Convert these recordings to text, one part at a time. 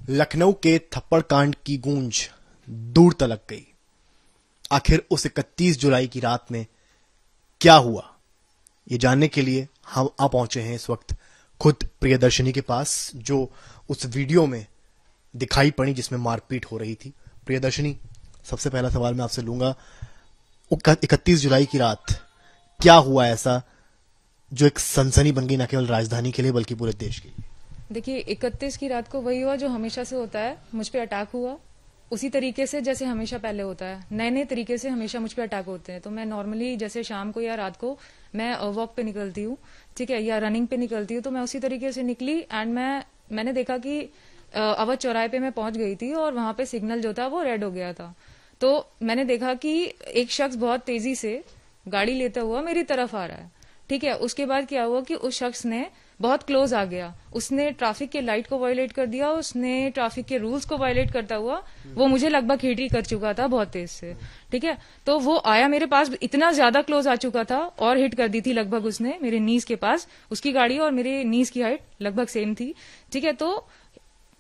लखनऊ के थप्पड़ कांड की गूंज दूर तलक गई। आखिर उस 31 जुलाई की रात में क्या हुआ, ये जानने के लिए हम आ पहुंचे हैं इस वक्त खुद प्रियदर्शनी के पास, जो उस वीडियो में दिखाई पड़ी जिसमें मारपीट हो रही थी। प्रियदर्शनी, सबसे पहला सवाल मैं आपसे लूंगा, 31 जुलाई की रात क्या हुआ ऐसा जो एक सनसनी बन गई, न केवल राजधानी के लिए बल्कि पूरे देश के लिए? देखिए, 31 की रात को वही हुआ जो हमेशा से होता है। मुझ पे अटैक हुआ उसी तरीके से जैसे हमेशा पहले होता है। नए नए तरीके से हमेशा मुझ पे अटैक होते हैं। तो मैं नॉर्मली जैसे शाम को या रात को मैं वॉक पे निकलती हूँ, ठीक है, या रनिंग पे निकलती हूँ, तो मैं उसी तरीके से निकली एंड मैंने देखा कि अवध चौराहे पे मैं पहुंच गई थी और वहां पे सिग्नल जो था वो रेड हो गया था। तो मैंने देखा कि एक शख्स बहुत तेजी से गाड़ी लेता हुआ मेरी तरफ आ रहा है, ठीक है। उसके बाद क्या हुआ कि उस शख्स ने बहुत क्लोज आ गया, उसने ट्रैफिक के लाइट को वायलेट कर दिया, उसने ट्रैफिक के रूल्स को वायलेट करता हुआ वो मुझे लगभग हिट ही कर चुका था बहुत तेज से, ठीक है। तो वो आया मेरे पास, इतना ज्यादा क्लोज आ चुका था और हिट कर दी थी लगभग उसने मेरे नीज के पास। उसकी गाड़ी और मेरे नीज की हाइट लगभग सेम थी, ठीक है। तो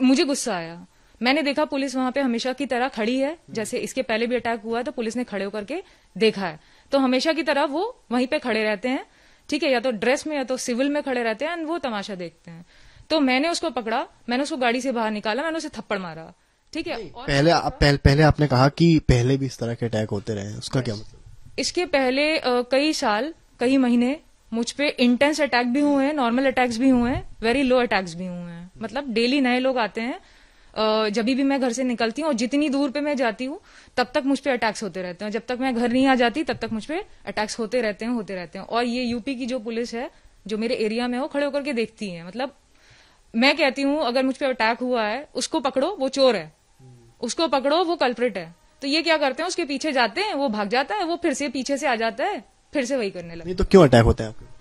मुझे गुस्सा आया। मैंने देखा पुलिस वहां पे हमेशा की तरह खड़ी है, जैसे इसके पहले भी अटैक हुआ है तो पुलिस ने खड़े होकर के देखा है। तो हमेशा की तरह वो वहीं पे खड़े रहते हैं, ठीक है, या तो ड्रेस में या तो सिविल में खड़े रहते हैं, वो तमाशा देखते हैं। तो मैंने उसको पकड़ा, मैंने उसको गाड़ी से बाहर निकाला, मैंने उसे थप्पड़ मारा, ठीक है। पहले आपने कहा कि पहले भी इस तरह के अटैक होते रहे हैं, उसका क्या मतलब? इसके पहले कई साल, कई महीने मुझ पे इंटेंस अटैक भी हुए हैं, नॉर्मल अटैक्स भी हुए हैं, वेरी लो अटैक्स भी हुए हैं। मतलब डेली नए लोग आते हैं। जब भी मैं घर से निकलती हूँ और जितनी दूर पे मैं जाती हूँ तब तक मुझ पे अटैक्स होते रहते हैं। जब तक मैं घर नहीं आ जाती तब तक मुझ पे अटैक्स होते रहते हैं। और ये यूपी की जो पुलिस है जो मेरे एरिया में हो, खड़े होकर के देखती है। मतलब मैं कहती हूँ अगर मुझ पे अटैक हुआ है उसको पकड़ो, वो चोर है, उसको पकड़ो, वो कल्प्रिट है। तो ये क्या करते हैं, उसके पीछे जाते हैं, वो भाग जाता है, वो फिर से पीछे से आ जाता है, फिर से वही करने लगता है। तो क्यों अटैक होता है आपके?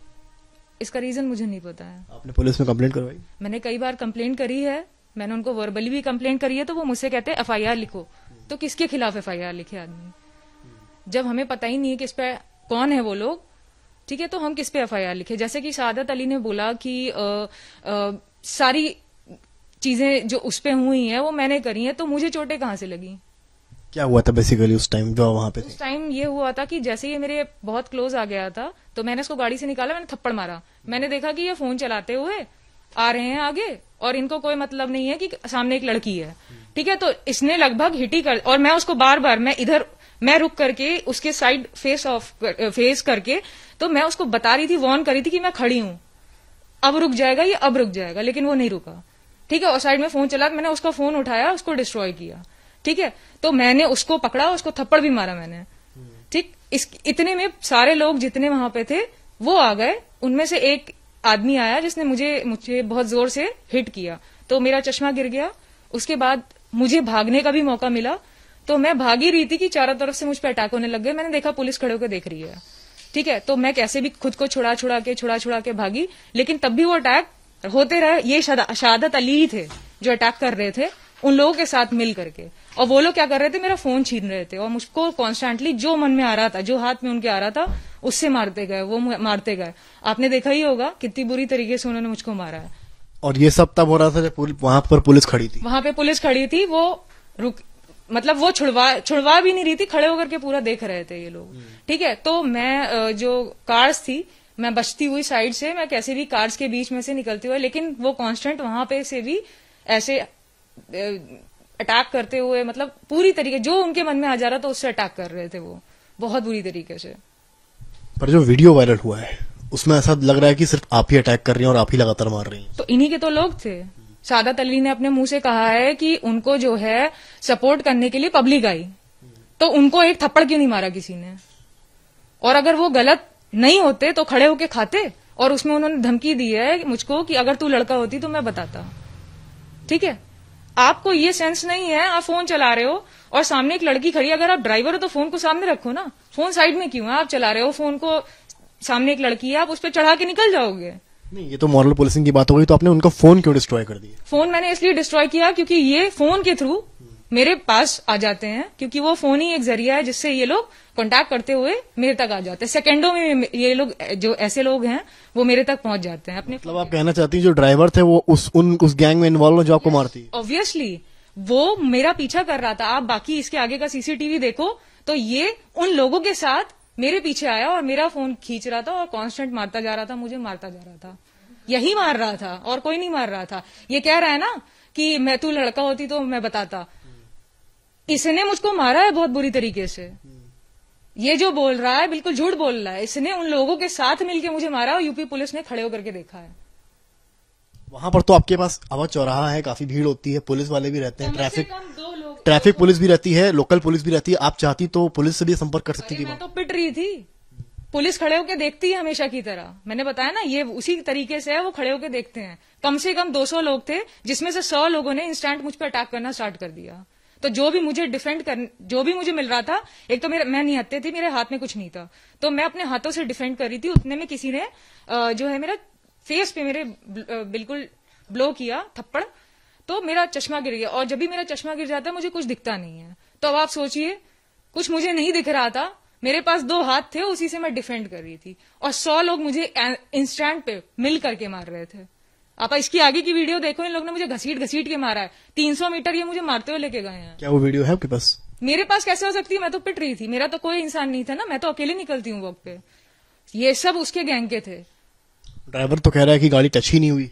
इसका रीजन मुझे नहीं पता है। आपने पुलिस में कंप्लेंट करवाई? मैंने कई बार कंप्लेंट करी है, मैंने उनको वर्बली भी कंप्लेंट करी है। तो वो मुझसे कहते हैं एफआईआर लिखो। तो किसके खिलाफ एफआईआर लिखे आदमी, जब हमें पता ही नहीं है कि इस पे कौन है वो लोग, ठीक है। तो हम किस पे एफआईआर लिखे? जैसे कि सादत अली ने बोला कि सारी चीजें जो उस पे हुई हैं वो मैंने करी हैं, तो मुझे चोटें कहाँ से लगी? क्या हुआ था बेसिकली उस टाइम जो वहां पे थे? उस टाइम ये हुआ था कि जैसे ये मेरे बहुत क्लोज आ गया था तो मैंने उसको गाड़ी से निकाला, मैंने थप्पड़ मारा। मैंने देखा कि ये फोन चलाते हुए आ रहे हैं आगे और इनको कोई मतलब नहीं है कि सामने एक लड़की है, ठीक है। तो इसने लगभग हिट ही कर, और मैं उसको बार बार मैं रुक करके उसके साइड फेस करके, तो मैं उसको बता रही थी, वार्न करी थी कि मैं खड़ी हूं, अब रुक जाएगा ये, अब रुक जाएगा, लेकिन वो नहीं रुका, ठीक है। और साइड में फोन चला, मैंने उसका फोन उठाया, उसको डिस्ट्रॉय किया, ठीक है। तो मैंने उसको पकड़ा, उसको थप्पड़ भी मारा मैंने, ठीक। इतने में सारे लोग जितने वहां पे थे वो आ गए। उनमें से एक आदमी आया जिसने मुझे बहुत जोर से हिट किया, तो मेरा चश्मा गिर गया। उसके बाद मुझे भागने का भी मौका मिला, तो मैं भागी रही थी कि चारों तरफ से मुझ पे अटैक होने लग गए। मैंने देखा पुलिस खड़े होकर देख रही है, ठीक है। तो मैं कैसे भी खुद को छुड़ा के भागी, लेकिन तब भी वो अटैक होते रहे। ये शहादत अली ही थे जो अटैक कर रहे थे उन लोगों के साथ मिल करके, और वो लोग क्या कर रहे थे, मेरा फोन छीन रहे थे और मुझको कॉन्स्टेंटली जो मन में आ रहा था, जो हाथ में उनके आ रहा था, उससे मारते गए। आपने देखा ही होगा कितनी बुरी तरीके से उन्होंने मुझको मारा है। और ये सब तब हो रहा था जब वहां पर पुलिस खड़ी थी? वहां पे पुलिस खड़ी थी, वो मतलब वो छुड़वा भी नहीं रही थी, खड़े होकर के पूरा देख रहे थे ये लोग, ठीक है। तो मैं जो कार्स थी, मैं बचती हुई साइड से, मैं कैसे भी कार्स के बीच में से निकलती हुई, लेकिन वो कांस्टेंट वहां पे से भी ऐसे अटैक करते हुए, मतलब पूरी तरीके जो उनके मन में आ जा रहा था उससे अटैक कर रहे थे वो, बहुत बुरी तरीके से। पर जो वीडियो वायरल हुआ है उसमें ऐसा लग रहा है कि सिर्फ आप ही अटैक कर रही हैं और आप ही लगातार मार रही हैं। तो इन्हीं के तो लोग थे। सादत अली ने अपने मुंह से कहा है कि उनको जो है सपोर्ट करने के लिए पब्लिक आई, तो उनको एक थप्पड़ क्यों नहीं मारा किसी ने? और अगर वो गलत नहीं होते तो खड़े होके खाते। और उसमें उन्होंने धमकी दी है मुझको कि अगर तू लड़का होती तो मैं बताता, ठीक है। आपको ये सेंस नहीं है, आप फोन चला रहे हो और सामने एक लड़की खड़ी है, अगर आप ड्राइवर हो तो फोन को सामने रखो ना, फोन साइड में क्यों है? आप चला रहे हो फोन को, सामने एक लड़की है, आप उस पर चढ़ा के निकल जाओगे। नहीं, ये तो मॉरल पुलिसिंग की बात हो गई। तो आपने उनका फोन क्यों डिस्ट्रॉय कर दिया? फोन मैंने इसलिए डिस्ट्रॉय किया क्योंकि ये फोन के थ्रू मेरे पास आ जाते हैं, क्योंकि वो फोन ही एक जरिया है जिससे ये लोग कांटेक्ट करते हुए मेरे तक आ जाते हैं। सेकंडों में ये लोग, जो ऐसे लोग हैं, वो मेरे तक पहुंच जाते हैं अपने। मतलब आप कहना चाहती हैं जो ड्राइवर थे वो उस गैंग में इन्वॉल्व है जो आपको मारती है? ऑब्वियसली वो मेरा पीछा कर रहा था। आप बाकी इसके आगे का सीसीटीवी देखो तो ये उन लोगों के साथ मेरे पीछे आया और मेरा फोन खींच रहा था और कांस्टेंट मारता जा रहा था, मुझे मारता जा रहा था। यही मार रहा था और कोई नहीं मार रहा था। ये कह रहा है ना कि मैं, तू लड़का होती तो मैं बताता। इसने मुझको मारा है बहुत बुरी तरीके से। ये जो बोल रहा है बिल्कुल झूठ बोल रहा है। इसने उन लोगों के साथ मिलकर मुझे मारा और यूपी पुलिस ने खड़े होकर के देखा है। वहां पर तो आपके पास अवध चौराहा है, काफी भीड़ होती है, पुलिस वाले भी रहते हैं, कम से कम 2 लोग, ट्रैफिक पुलिस भी रहती है, लोकल पुलिस भी रहती है। आप चाहती तो पुलिस से भी संपर्क कर सकती थी। मैं तो पिट रही थी। पुलिस खड़े होकर देखती है हमेशा की तरह। मैंने बताया ना, ये उसी तरीके से है, वो खड़े होकर देखते हैं। कम से कम 200 लोग थे, जिसमें से 100 लोगों ने इंस्टेंट मुझ पर अटैक करना स्टार्ट कर दिया। तो जो भी मुझे जो भी मुझे मिल रहा था, एक तो मैं निहत्थे थी, मेरे हाथ में कुछ नहीं था, तो मैं अपने हाथों से डिफेंड कर रही थी। उतने में किसी ने जो है मेरा फेस पे मेरे बिल्कुल ब्लो किया थप्पड़, तो मेरा चश्मा गिर गया। और जब भी मेरा चश्मा गिर जाता है मुझे कुछ दिखता नहीं है। तो अब आप सोचिए, कुछ मुझे नहीं दिख रहा था, मेरे पास 2 हाथ थे, उसी से मैं डिफेंड कर रही थी और 100 लोग मुझे इंस्टेंट पे मिल करके मार रहे थे। आप इसकी आगे की वीडियो देखो, इन लोगों ने मुझे घसीट के मारा है। 300 मीटर ये मुझे मारते हुए लेके गए हैं। क्या वो वीडियो है आपके पास? मेरे पास कैसे हो सकती है? मैं तो पिट रही थी, मेरा तो कोई इंसान नहीं था ना, मैं तो अकेले निकलती हूँ वक्त पे। ये सब उसके गैंग के थे। ड्राइवर तो कह रहा है कि गाड़ी टच ही नहीं हुई।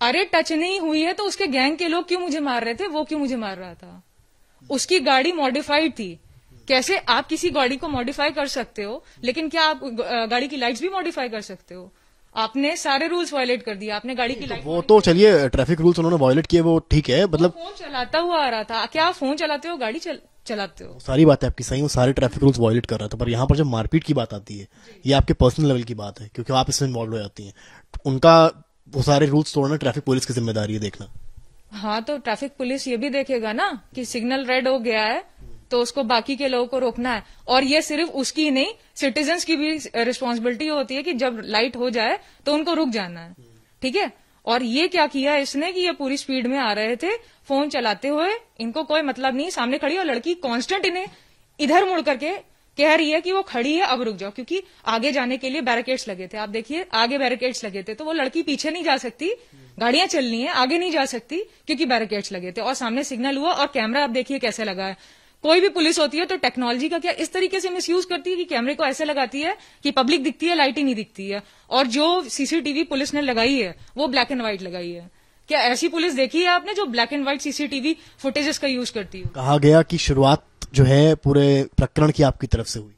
अरे टच नहीं हुई है तो उसके गैंग के लोग क्यों मुझे मार रहे थे? वो क्यों मुझे मार रहा था? उसकी गाड़ी मॉडिफाइड थी। कैसे आप किसी गाड़ी को मॉडिफाई कर सकते हो, लेकिन क्या आप गाड़ी की लाइट्स भी मॉडिफाई कर सकते हो? आपने सारे रूल्स वायलेट कर दिया। आपने गाड़ी की लाइट, वो तो चलिए ट्रैफिक रूल्स उन्होंने वायलेट किए, वो ठीक है। मतलब फोन चलाता हुआ आ रहा था। क्या आप फोन चलाते हो, गाड़ी चलाते हो? सारी बात है आपकी सही, वो सारे ट्रैफिक रूल्स वायलेट कर रहा था। पर यहाँ पर जब मारपीट की बात आती है, ये आपके पर्सनल लेवल की बात है, क्योंकि आप इसमें इन्वॉल्व हो जाती हैं। उनका वो सारे रूल्स तोड़ना ट्रैफिक पुलिस की जिम्मेदारी है देखना। हाँ, तो ट्रैफिक पुलिस ये भी देखेगा ना कि सिग्नल रेड हो गया है तो उसको बाकी के लोगों को रोकना है। और ये सिर्फ उसकी नहीं, सिटीजन्स की भी रिस्पॉन्सिबिलिटी होती है कि जब लाइट हो जाए तो उनको रुक जाना है। ठीक है। और ये क्या किया इसने कि ये पूरी स्पीड में आ रहे थे फोन चलाते हुए, इनको कोई मतलब नहीं। सामने खड़ी और लड़की कांस्टेंट इन्हें इधर मुड़ करके कह रही है कि वो खड़ी है, अब रुक जाओ, क्योंकि आगे जाने के लिए बैरिकेड्स लगे थे। आप देखिए, आगे बैरिकेड्स लगे थे, तो वो लड़की पीछे नहीं जा सकती, गाड़ियां चलनी है, आगे नहीं जा सकती क्योंकि बैरिकेड्स लगे थे। और सामने सिग्नल हुआ और कैमरा आप देखिए कैसे लगा है। कोई भी पुलिस होती है तो टेक्नोलॉजी का क्या इस तरीके से मिसयूज करती है कि कैमरे को ऐसे लगाती है कि पब्लिक दिखती है, लाइट ही नहीं दिखती है। और जो सीसीटीवी पुलिस ने लगाई है वो ब्लैक एंड व्हाइट लगाई है। क्या ऐसी पुलिस देखी है आपने जो black and white CCTV footages का यूज करती हो? कहा गया कि शुरुआत जो है पूरे प्रकरण की आपकी तरफ से हुई।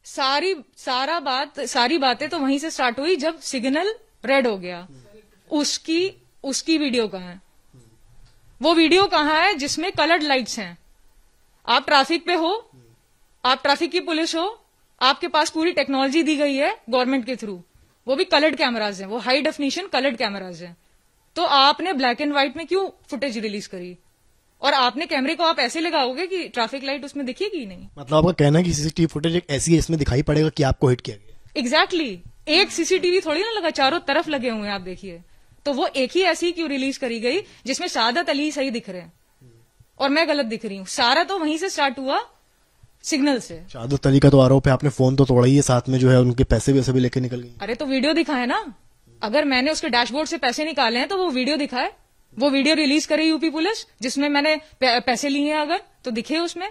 सारी बातें तो वहीं से स्टार्ट हुई जब सिग्नल रेड हो गया। उसकी वीडियो कहाँ है? वो वीडियो कहाँ है जिसमें कलर्ड लाइट्स हैं? आप ट्रैफिक पे हो, आप ट्रैफिक की पुलिस हो, आपके पास पूरी टेक्नोलॉजी दी गई है गवर्नमेंट के थ्रू, वो भी कलर्ड कैमराज हैं, वो हाई डेफिनेशन कलर्ड कैमराज हैं। तो आपने ब्लैक एंड व्हाइट में क्यों फुटेज रिलीज करी? और आपने कैमरे को आप ऐसे लगाओगे कि ट्रैफिक लाइट उसमें दिखेगी नहीं। मतलब आपका कहना है कि सीसीटीवी फुटेज एक ऐसी है इसमें दिखाई पड़ेगा कि आपको हिट किया गया। एग्जैक्टली एक सीसीटीवी थोड़ी ना लगा, चारों तरफ लगे हुए हैं, आप देखिए। तो वो एक ही ऐसी क्यों रिलीज करी गई जिसमें सादत अली सही दिख रहे हैं और मैं गलत दिख रही हूँ? सारा तो वहीं से स्टार्ट हुआ, सिग्नल से। सादत अली का तो आरोप है आपने फोन तो तोड़ा ही है, साथ में जो है उनके पैसे वैसे भी लेके निकल गई। अरे तो वीडियो दिखाए ना, अगर मैंने उसके डैशबोर्ड से पैसे निकाले हैं तो वो वीडियो दिखाए, वो वीडियो रिलीज करे यूपी पुलिस जिसमें मैंने पैसे लिए हैं, अगर तो दिखे उसमें।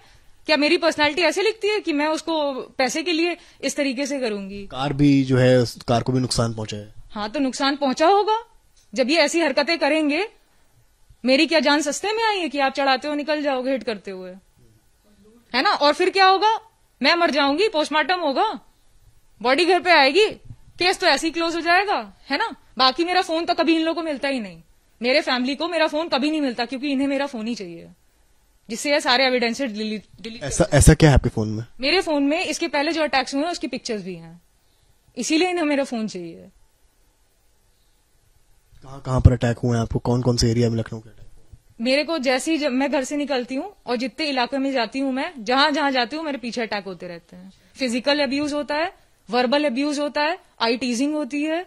क्या मेरी पर्सनालिटी ऐसे लिखती है कि मैं उसको पैसे के लिए इस तरीके से करूंगी? कार भी जो है, कार को भी नुकसान पहुंचा है। हाँ, तो नुकसान पहुंचा होगा जब ये ऐसी हरकतें करेंगे। मेरी क्या जान सस्ते में आई है कि आप चढ़ाते हो निकल जाओगे हिट करते हुए, है ना? और फिर क्या होगा? मैं मर जाऊंगी, पोस्टमार्टम होगा, बॉडी घर पे आएगी, केस तो ऐसे ही क्लोज हो जाएगा, है ना? बाकी मेरा फोन तो कभी इन लोगों को मिलता ही नहीं, मेरे फैमिली को मेरा फोन कभी नहीं मिलता, क्योंकि इन्हें मेरा फोन ही चाहिए जिससे ये सारे एविडेंसेस डिलीट। ऐसा क्या है आपके फोन में? मेरे फोन में इसके पहले जो अटैक्स हुए हैं उसकी पिक्चर्स भी हैं, इसीलिए इन्हें मेरा फोन चाहिए। कहाँ पर अटैक हुए हैं आपको? कौन कौन से एरिया में लखनऊ के अटैक? मेरे को जैसे ही जब मैं घर से निकलती हूँ और जितने इलाके में जाती हूँ, मैं जहां जहां जाती हूँ मेरे पीछे अटैक होते रहते हैं। फिजिकल अब्यूज होता है, वर्बल अब्यूज होता है, आई टीजिंग होती है।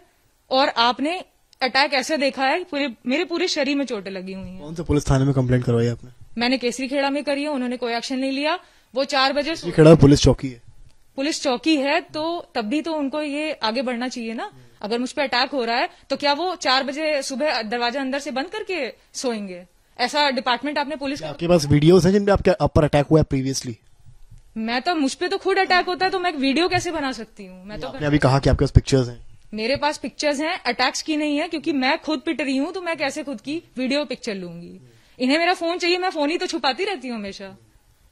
और आपने अटैक ऐसे देखा है, मेरे पूरे शरीर में चोटें लगी हुई हैं। कौन से पुलिस थाने में कंप्लेंट करवाई आपने? मैंने केसरी खेड़ा में करी है, उन्होंने कोई एक्शन नहीं लिया। वो 4 बजे ये खेड़ा पुलिस चौकी है। पुलिस चौकी है तो तब भी तो उनको ये आगे बढ़ना चाहिए ना। अगर मुझ पे अटैक हो रहा है तो क्या वो 4 बजे सुबह दरवाजा अंदर से बंद करके सोएंगे? ऐसा डिपार्टमेंट आपने पुलिस का? आपके पास वीडियोस हैं जिनपे आपके ऊपर अटैक हुआ है प्रीवियसली? मैं तो, मुझ पे तो खुद अटैक होता है तो मैं वीडियो कैसे बना सकती हूँ? मैं तो आपने अभी कहा कि आपके पास पिक्चर्स हैं। मेरे पास पिक्चर्स हैं, अटैक्स की नहीं है, क्योंकि मैं खुद पिट रही हूँ तो मैं कैसे खुद की वीडियो पिक्चर लूंगी? इन्हें मेरा फोन चाहिए, मैं फोन ही तो छुपाती रहती हूँ हमेशा,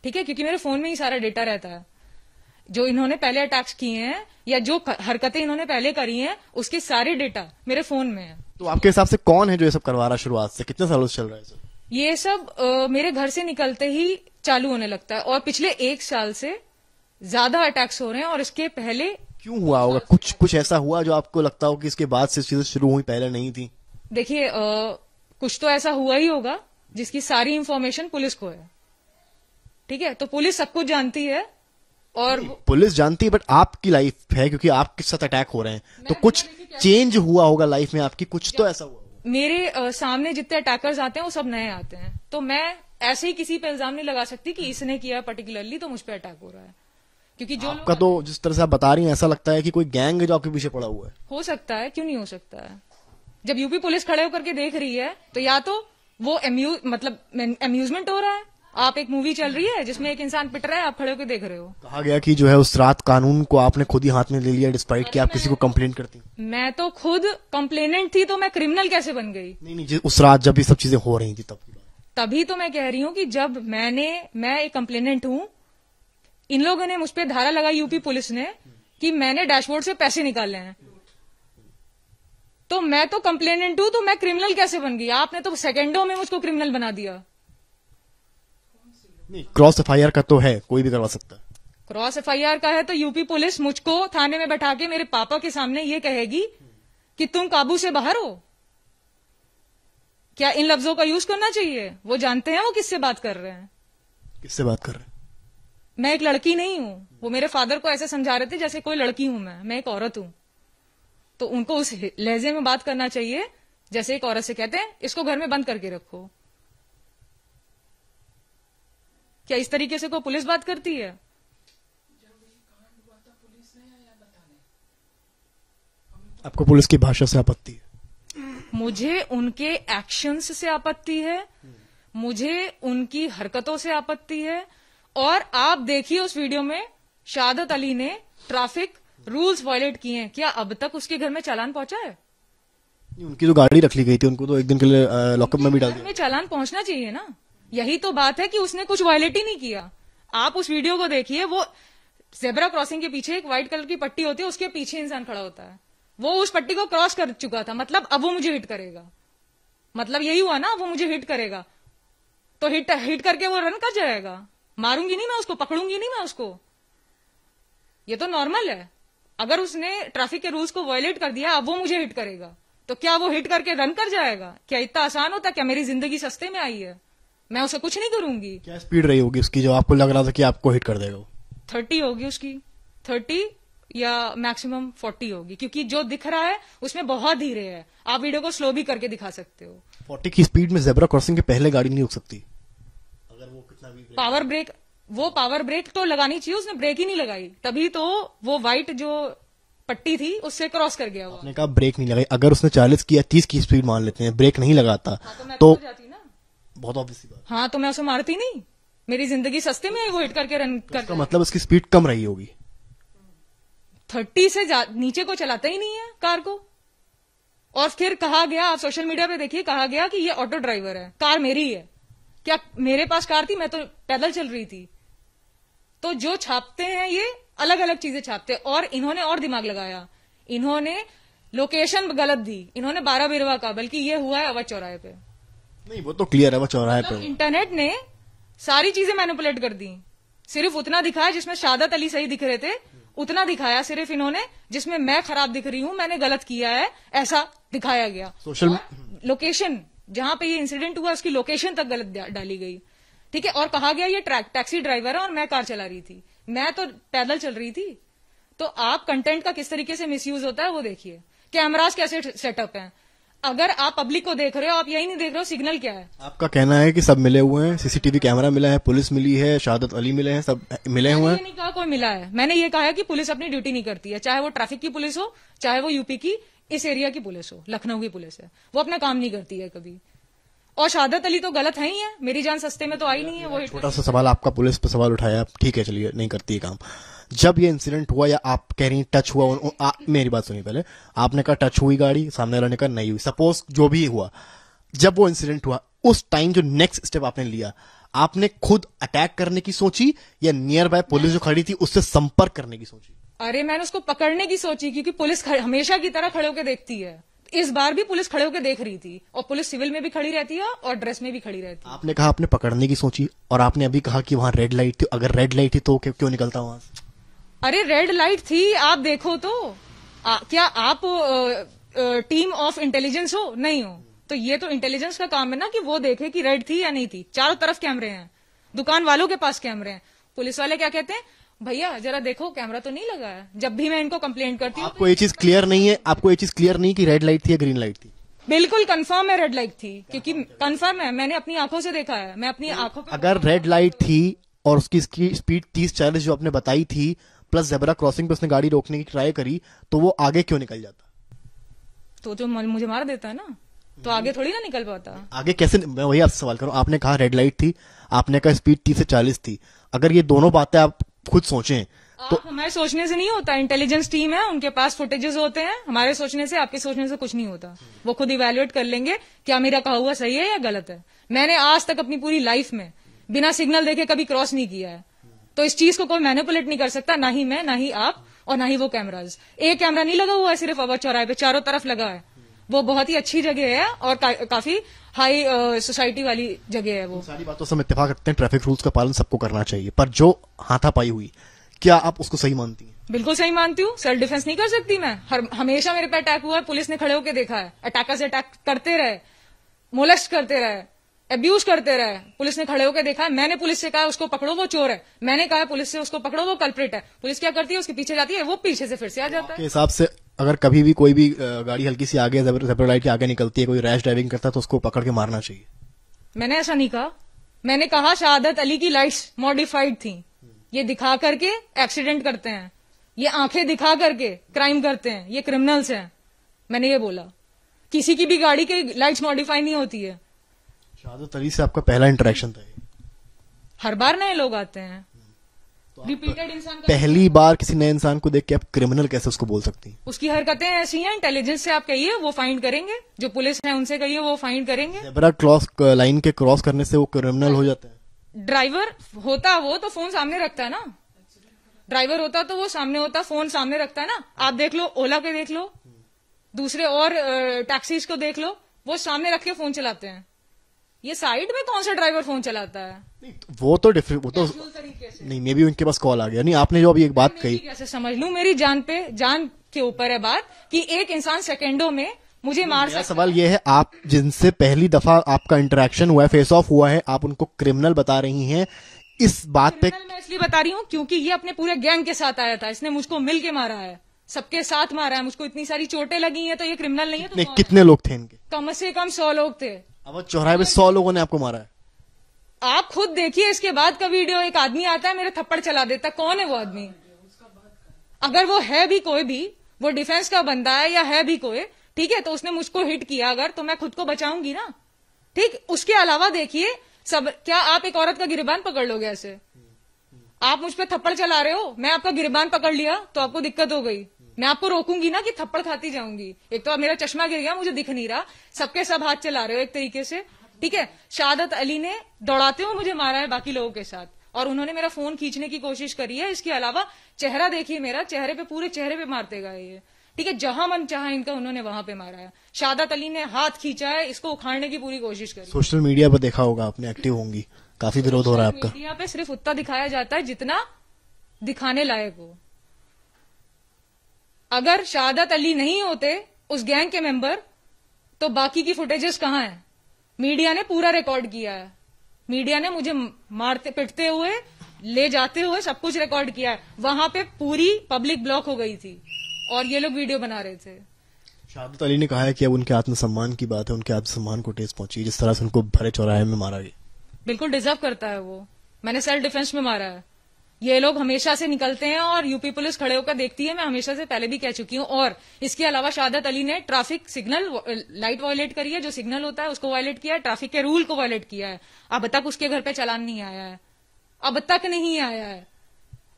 ठीक है, क्योंकि मेरे फोन में ही सारा डेटा रहता है। जो इन्होंने पहले अटैक्स किए हैं या जो हरकतें इन्होंने पहले करी हैं उसके सारे डेटा मेरे फोन में है। तो आपके हिसाब से कौन है जो ये सब करवा रहा है शुरुआत से? कितने सालों से चल रहा है सर? ये सब मेरे घर से निकलते ही चालू होने लगता है और पिछले 1 साल से ज्यादा अटैक्स हो रहे हैं। और इसके पहले क्यों हुआ होगा? कुछ ऐसा हुआ जो आपको लगता हो कि इसके बाद से चीजें शुरू हुई, पहले नहीं थी? देखिए, कुछ तो ऐसा हुआ ही होगा जिसकी सारी इंफॉर्मेशन पुलिस को है, ठीक है, तो पुलिस सब कुछ जानती है। और पुलिस जानती है, बट आपकी लाइफ है, क्योंकि आपके साथ अटैक हो रहे हैं तो कुछ चेंज हुआ होगा लाइफ में आपकी, कुछ तो ऐसा हुआ होगा। मेरे सामने जितने अटैकर्स आते हैं वो सब नए आते हैं, तो मैं ऐसे ही किसी पे इल्जाम नहीं लगा सकती कि इसने किया पर्टिकुलरली तो मुझ पे अटैक हो रहा है, क्योंकि जो आपका तो जिस तरह से आप बता रही हैं ऐसा लगता है कि कोई गैंग है जो आपके पीछे पड़ा हुआ है। हो सकता है, क्यों नहीं हो सकता है? जब यूपी पुलिस खड़े होकर के देख रही है तो या तो वो अम्यूजमेंट हो रहा है, आप एक मूवी चल रही है जिसमें एक इंसान पिट रहा है, आप खड़े होकर देख रहे हो। कहा गया कि जो है उस रात कानून को आपने खुद ही हाथ में ले लिया, डिस्पाइट कि आप किसी को कंप्लेंट करती। मैं तो खुद कंप्लेनेंट थी तो मैं क्रिमिनल कैसे बन गई? नहीं, उस रात जब ये सब चीजें हो रही थी तभी तो मैं कह रही हूँ कि जब मैं एक कंप्लेनेंट हूँ, इन लोगों ने मुझ पे धारा लगाई यूपी पुलिस ने कि मैंने डैशबोर्ड से पैसे निकाले हैं, तो मैं तो कंप्लेनेंट हूं तो मैं क्रिमिनल कैसे बन गई? आपने तो सेकंडों में मुझको क्रिमिनल बना दिया। नहीं, क्रॉस एफआईआर का तो है, कोई भी करवा सकता है। क्रॉस एफआईआर का है तो यूपी पुलिस मुझको थाने में बैठा के मेरे पापा के सामने ये कहेगी कि तुम काबू से बाहर हो। क्या इन लफ्जों का यूज करना चाहिए? वो जानते हैं वो किससे बात कर रहे हैं। किससे बात कर रहे हैं? मैं एक लड़की नहीं हूं। वो मेरे फादर को ऐसे समझा रहे थे जैसे कोई लड़की हूं, मैं एक औरत हूं। तो उनको उस लहजे में बात करना चाहिए जैसे एक औरत से कहते हैं इसको घर में बंद करके रखो। क्या इस तरीके से कोई पुलिस बात करती है? आपको पुलिस की भाषा से आपत्ति है? मुझे उनके एक्शंस से आपत्ति है, मुझे उनकी हरकतों से आपत्ति है। और आप देखिए उस वीडियो में शहादत अली ने ट्रैफिक रूल्स वायलेट किए हैं, क्या अब तक उसके घर में चालान पहुंचा है? उनकी जो गाड़ी रख ली गई थी उनको तो एक दिन के लिए लॉकअप में भी डाल दिया। चालान पहुंचना चाहिए ना। यही तो बात है कि उसने कुछ वायलेट ही नहीं किया। आप उस वीडियो को देखिए, वो जेब्रा क्रॉसिंग के पीछे एक व्हाइट कलर की पट्टी होती है, उसके पीछे इंसान खड़ा होता है। वो उस पट्टी को क्रॉस कर चुका था, मतलब अब वो मुझे हिट करेगा। मतलब यही हुआ ना, वो मुझे हिट करेगा तो हिट करके वो रन कर जाएगा। मारूंगी नहीं मैं उसको, पकड़ूंगी नहीं मैं उसको, ये तो नॉर्मल है। अगर उसने ट्रैफिक के रूल्स को वायलेट कर दिया, अब वो मुझे हिट करेगा तो क्या वो हिट करके रन कर जाएगा? क्या इतना आसान होता? क्या मेरी जिंदगी सस्ते में आई है? मैं उसे कुछ नहीं करूंगी। क्या स्पीड रही होगी उसकी जो आपको लग रहा था कि आपको हिट कर देगा? 30 होगी उसकी, 30 या मैक्सिमम 40 होगी, क्योंकि जो दिख रहा है उसमें बहुत धीरे है। आप वीडियो को स्लो भी करके दिखा सकते हो। 40 की स्पीड में जेब्रा क्रॉसिंग के पहले गाड़ी नहीं रुक सकती अगर वो कितना भी पावर ब्रेक तो लगानी चाहिए, उसने ब्रेक ही नहीं लगाई, तभी तो वो व्हाइट जो पट्टी थी उससे क्रॉस कर गया। आपने कहा ब्रेक नहीं लगाई, अगर उसने 40 की या 30 की स्पीड मान लेते हैं, ब्रेक नहीं लगाता तो जाती ना, बहुत ऑब्वियस बात। हाँ, तो मैं उसे मारती नहीं। मेरी जिंदगी सस्ते में वो हिट करके रन कर, मतलब उसकी स्पीड कम रही होगी। 30 से नीचे को चलाता ही नहीं है कार को। और फिर कहा गया, आप सोशल मीडिया पे देखिए, कहा गया कि ये ऑटो ड्राइवर है, कार मेरी है। क्या मेरे पास कार थी? मैं तो पैदल चल रही थी। तो जो छापते हैं ये अलग अलग चीजें छापते हैं। और इन्होंने और दिमाग लगाया, इन्होंने लोकेशन गलत दी, इन्होंने 12 बिरवा का, बल्कि ये हुआ है अवध चौराहे पे। नहीं, वो तो क्लियर है, वो चौराहे पे। इंटरनेट ने सारी चीजें मैनिपुलेट कर दी। सिर्फ उतना दिखाया जिसमें शहादत अली सही दिख रहे थे, उतना दिखाया सिर्फ इन्होंने। जिसमें मैं खराब दिख रही हूं, मैंने गलत किया है, ऐसा दिखाया गया। सोशल लोकेशन जहां पे ये इंसिडेंट हुआ उसकी लोकेशन तक गलत डाली गई, ठीक है। और कहा गया ये टैक्सी ड्राइवर है और मैं कार चला रही थी, मैं तो पैदल चल रही थी। तो आप कंटेंट का किस तरीके से मिसयूज होता है वो देखिए। कैमरास कैसे सेटअप हैं। अगर आप पब्लिक को देख रहे हो, आप यही नहीं देख रहे हो सिग्नल क्या है। आपका कहना है कि सब मिले हुए हैं, सीसीटीवी कैमरा मिला है, पुलिस मिली है, शहादत अली मिले हैं, सब मिले हुए मैंने हैं। ये नहीं कहा कोई मिला है, मैंने ये कहा है कि पुलिस अपनी ड्यूटी नहीं करती है, चाहे वो ट्रैफिक की पुलिस हो, चाहे वो यूपी की इस एरिया की पुलिस हो, लखनऊ की पुलिस है, वो अपना काम नहीं करती है कभी। और शहादत अली तो गलत है ही है, मेरी जान सस्ते में तो आई नहीं है वो। छोटा सा सवाल, आपका पुलिस पे सवाल उठाया, ठीक है चलिए नहीं करती है काम। जब ये इंसिडेंट हुआ या आप कह रही टच हुआ, मेरी बात सुनिए पहले, आपने कहा टच हुई गाड़ी, सामने वाले ने कहा नहीं हुई, सपोज जो भी हुआ, जब वो इंसिडेंट हुआ उस टाइम जो नेक्स्ट स्टेप आपने लिया, आपने खुद अटैक करने की सोची या नियर बाय पुलिस जो खड़ी थी उससे संपर्क करने की सोची? अरे मैंने उसको पकड़ने की सोची, क्योंकि पुलिस हमेशा की तरह खड़े होकर देखती है, इस बार भी पुलिस खड़े होकर देख रही थी, और पुलिस सिविल में भी खड़ी रहती है और ड्रेस में भी खड़ी रहती है। आपने कहा आपने पकड़ने की सोची, और आपने अभी कहा कि वहां रेड लाइट थी, अगर रेड लाइट थी तो क्यों निकलता वहां से? अरे रेड लाइट थी, आप देखो तो क्या आप टीम ऑफ इंटेलिजेंस हो? नहीं हो, तो ये तो इंटेलिजेंस का काम है ना कि वो देखे कि रेड थी या नहीं थी। चारों तरफ कैमरे हैं, दुकान वालों के पास कैमरे हैं, पुलिस वाले क्या कहते हैं, भैया जरा देखो कैमरा तो नहीं लगा है। जब भी मैं इनको कंप्लेंट करती हूँ, आपको ये चीज क्लियर नहीं है, आपको ये चीज क्लियर नहीं कि रेड लाइट थी या ग्रीन लाइट थी? बिल्कुल कंफर्म है रेड लाइट थी, क्योंकि कंफर्म है, मैंने अपनी आंखों से देखा है, मैं अपनी आंखों पे। अगर रेड लाइट थी और उसकी स्पीड 30-40 जो आपने बताई थी, प्लस जेब्रा क्रॉसिंग पे उसने गाड़ी रोकने की ट्राई करी, तो वो आगे क्यों निकल जाता? तो जो मुझे मार देता है ना, तो आगे थोड़ी ना निकल पाता। आगे कैसे? मैं वही आपसे सवाल करूं, आपने कहा रेड लाइट थी, आपने कहा स्पीड 30 से 40 थी, अगर ये दोनों बातें आप खुद सोचें तो हमारे सोचने से नहीं होता, इंटेलिजेंस टीम है, उनके पास फुटेजेस होते हैं, हमारे सोचने से आपके सोचने से कुछ नहीं होता। वो खुद इवेल्युएट कर लेंगे क्या मेरा कहा हुआ सही है या गलत है। मैंने आज तक अपनी पूरी लाइफ में बिना सिग्नल देखे कभी क्रॉस नहीं किया है, तो इस चीज को कोई मैनिपुलेट नहीं कर सकता, ना ही मैं, ना ही आप, और ना ही वो कैमराज। एक कैमरा नहीं लगा हुआ है सिर्फ अवध चौराहे पे, चारों तरफ लगा है। वो बहुत ही अच्छी जगह है और काफी हाई सोसाइटी वाली जगह है। वो सारी बातों से हम इत्तेफाक रखते हैं, ट्रैफिक रूल्स का पालन सबको करना चाहिए, पर जो हाथापाई हुई, क्या आप उसको सही मानती हैं? बिल्कुल सही मानती हूँ, सेल्फ डिफेंस नहीं कर सकती मैं। हमेशा मेरे पे अटैक हुआ है, पुलिस ने खड़े होकर देखा है, अटैकर से अटैक करते रहे, मोलेस्ट करते रहे, अब्यूज करते रहे, पुलिस ने खड़े होकर देखा है। मैंने पुलिस से कहा उसको पकड़ो वो चोर है, मैंने कहा पुलिस से उसको पकड़ो वो कल्प्रिट है। पुलिस क्या करती है, उसके पीछे जाती है, वो पीछे से फिर से आ जाता है। के हिसाब से अगर कभी भी कोई भी गाड़ी हल्की सी आगे जेब्रा लाइट के आगे निकलती है, कोई रैश ड्राइविंग करता है, तो उसको पकड़ के मारना चाहिए? मैंने ऐसा नहीं कहा, मैंने कहा शहादत अली की लाइट्स मॉडिफाइड थी, ये दिखा करके एक्सीडेंट करते हैं, ये आंखें दिखा करके क्राइम करते हैं, ये क्रिमिनल्स हैं। मैंने ये बोला, किसी की भी गाड़ी की लाइट्स मॉडिफाई नहीं होती है। शहादत अली से आपका पहला इंटरेक्शन था? हर बार नए लोग आते हैं, रिपीटेड इंसान का पहली बार किसी नए इंसान को देख के आप क्रिमिनल कैसे उसको बोल सकती हैं? उसकी हरकतें ऐसी हैं, इंटेलिजेंस से आप कहिए वो फाइंड करेंगे, जो पुलिस है उनसे कहिए वो फाइंड करेंगे। जेब्रा क्रॉस लाइन के क्रॉस करने से वो क्रिमिनल हो जाता है? ड्राइवर होता वो तो फोन सामने रखता है ना, ड्राइवर होता तो वो सामने होता, फोन सामने रखता है ना। आप देख लो, ओला के देख लो, दूसरे और टैक्सीज को देख लो, वो सामने रख के फोन चलाते हैं। ये साइड में कौन सा ड्राइवर फोन चलाता है? नहीं, वो तो डिफरेंट, वो तो तरीके से नहीं, मे बी उनके पास कॉल आ गया। नहीं, आपने जो अभी एक बात कही, कैसे समझ लूं, मेरी जान के ऊपर है बात कि एक इंसान सेकेंडों में मुझे मार मेरा सकता। सवाल ये है, आप जिनसे पहली दफा आपका इंटरेक्शन हुआ है, फेस ऑफ हुआ है, आप उनको क्रिमिनल बता रही हैं, इस बात पे? मैं इसलिए बता रही हूँ क्योंकि ये अपने पूरे गैंग के साथ आया था, इसने मुझको मिल के मारा है, सबके साथ मारा है, मुझको इतनी सारी चोटें लगी हैं, तो ये क्रिमिनल नहीं है तो कौन है? कितने लोग थे इनके? कम से कम 100 लोग थे। अब चौराहे पे 100 लोगों ने आपको मारा है? आप खुद देखिए इसके बाद का वीडियो, एक आदमी आता है मेरे थप्पड़ चला देता है। कौन है वो आदमी? अगर वो है भी कोई भी, वो डिफेंस का बंदा है या है भी कोई, ठीक है, तो उसने मुझको हिट किया अगर, तो मैं खुद को बचाऊंगी ना, ठीक। उसके अलावा देखिए सब, क्या आप एक औरत का गिरबान पकड़ लोगे ऐसे? आप मुझ पे थप्पड़ चला रहे हो, मैं आपका गिरबान पकड़ लिया तो आपको दिक्कत हो गई, मैं आपको रोकूंगी ना कि थप्पड़ खाती जाऊंगी। एक तो अब मेरा चश्मा गिर गया, मुझे दिख नहीं रहा, सबके सब हाथ चला रहे हो एक तरीके से, ठीक है। शहादत अली ने दौड़ाते हुए मुझे मारा है बाकी लोगों के साथ, और उन्होंने मेरा फोन खींचने की कोशिश करी है। इसके अलावा चेहरा देखिए मेरा, चेहरे पे, पूरे चेहरे पे मारते गए ये, ठीक है। जहां मन चाहा इनका उन्होंने वहां पे मारा है। शहादत अली ने हाथ खींचा है, इसको उखाड़ने की पूरी कोशिश करी। सोशल मीडिया पर देखा होगा आपने, एक्टिव होंगी, काफी विरोध हो रहा है आपका। मीडिया पे सिर्फ उतना दिखाया जाता है जितना दिखाने लायक हो। अगर शहादत अली नहीं होते उस गैंग के मेंबर, तो बाकी की फुटेजेस कहां है? मीडिया ने पूरा रिकॉर्ड किया है, मीडिया ने मुझे मारते पिटते हुए, ले जाते हुए सब कुछ रिकॉर्ड किया है। वहां पे पूरी पब्लिक ब्लॉक हो गई थी और ये लोग वीडियो बना रहे थे। शहादत अली ने कहा है कि अब उनके आत्मसम्मान की बात है, उनके आत्मसम्मान को ठेस पहुंची है, जिस तरह से उनको भरे चौराहे में मारा गया। बिल्कुल डिजर्व करता है वो। मैंने सेल्फ डिफेंस में मारा है। ये लोग हमेशा से निकलते हैं और यूपी पुलिस खड़े होकर देखती है। मैं हमेशा से पहले भी कह चुकी हूँ। और इसके अलावा शहादत अली ने ट्रैफिक सिग्नल लाइट वायलेट करी है, जो सिग्नल होता है उसको वायलेट किया है, ट्रैफिक के रूल को वायलेट किया है। अब तक उसके घर पे चालान नहीं आया है, अब तक नहीं आया है।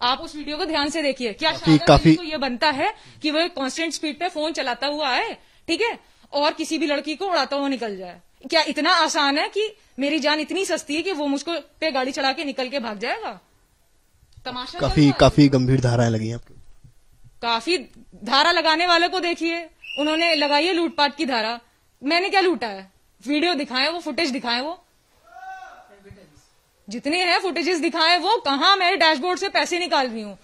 आप उस वीडियो को ध्यान से देखिए। क्या शहादत अली को ये बनता है कि वो कांस्टेंट स्पीड पे फोन चलाता हुआ आए, ठीक है, और किसी भी लड़की को उड़ाता हुआ निकल जाए? क्या इतना आसान है कि मेरी जान इतनी सस्ती है कि वो मुझको पे गाड़ी चढ़ा के निकल के भाग जाएगा? तमाशा काफी गंभीर धाराएं लगी हैं आपको। काफी धारा लगाने वाले को देखिए, उन्होंने लगाई है लूटपाट की धारा। मैंने क्या लूटा है? वीडियो दिखाएं, वो फुटेज दिखाएं, वो जितने हैं फुटेजेस दिखाएं, वो कहां मैं डैशबोर्ड से पैसे निकाल रही हूं।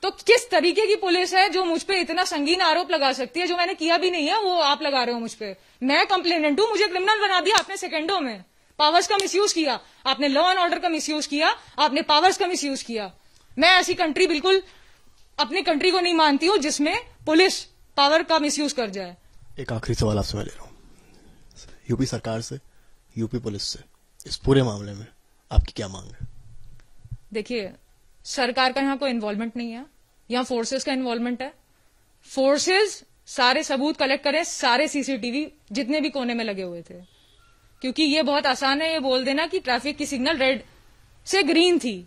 तो किस तरीके की पुलिस है जो मुझ पे इतना संगीन आरोप लगा सकती है? जो मैंने किया भी नहीं है वो आप लगा रहे हो मुझ पे। मैं कंप्लेनेंट हूं, मुझे क्रिमिनल बना दिया आपने सेकंडों में। पावर्स का मिसयूज किया आपने, लॉ एंड ऑर्डर का मिसयूज किया आपने, पावर्स का मिसयूज किया। मैं ऐसी कंट्री बिल्कुल अपनी कंट्री को नहीं मानती हूं जिसमें पुलिस पावर का मिसयूज कर जाए। एक आखिरी सवाल आपसे मैं ले रहा हूं, यूपी सरकार से, यूपी पुलिस से, इस पूरे मामले में आपकी क्या मांग है? देखिए, सरकार का यहाँ कोई इन्वॉल्वमेंट नहीं है, यहाँ फोर्सेस का इन्वॉल्वमेंट है। फोर्सेस सारे सबूत कलेक्ट करें, सारे सीसीटीवी जितने भी कोने में लगे हुए थे। क्योंकि ये बहुत आसान है ये बोल देना कि ट्रैफिक की सिग्नल रेड से ग्रीन थी,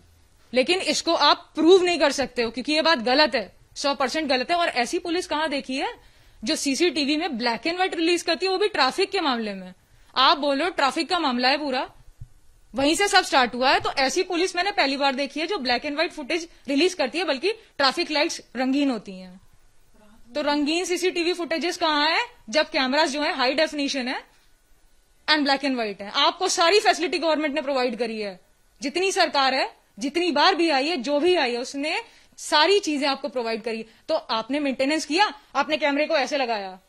लेकिन इसको आप प्रूव नहीं कर सकते हो, क्योंकि ये बात गलत है, 100% गलत है। और ऐसी पुलिस कहां देखी है जो सीसीटीवी में ब्लैक एंड व्हाइट रिलीज करती है, वो भी ट्रैफिक के मामले में। आप बोलो ट्रैफिक का मामला है पूरा, वहीं से सब स्टार्ट हुआ है। तो ऐसी पुलिस मैंने पहली बार देखी है जो black and white footage release करती है, बल्कि ट्रैफिक लाइट्स रंगीन होती हैं। तो रंगीन सीसीटीवी फुटेजेस कहां है जब कैमरास जो है हाई डेफिनेशन है एंड ब्लैक एंड व्हाइट है? आपको सारी फैसिलिटी गवर्नमेंट ने प्रोवाइड करी है, जितनी सरकार है, जितनी बार भी आई है, जो भी आई है, उसने सारी चीजें आपको प्रोवाइड करी। तो आपने मेंटेनेंस किया, आपने कैमरे को ऐसे लगाया,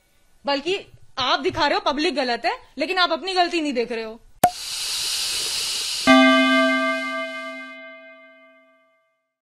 बल्कि आप दिखा रहे हो पब्लिक गलत है, लेकिन आप अपनी गलती नहीं देख रहे हो।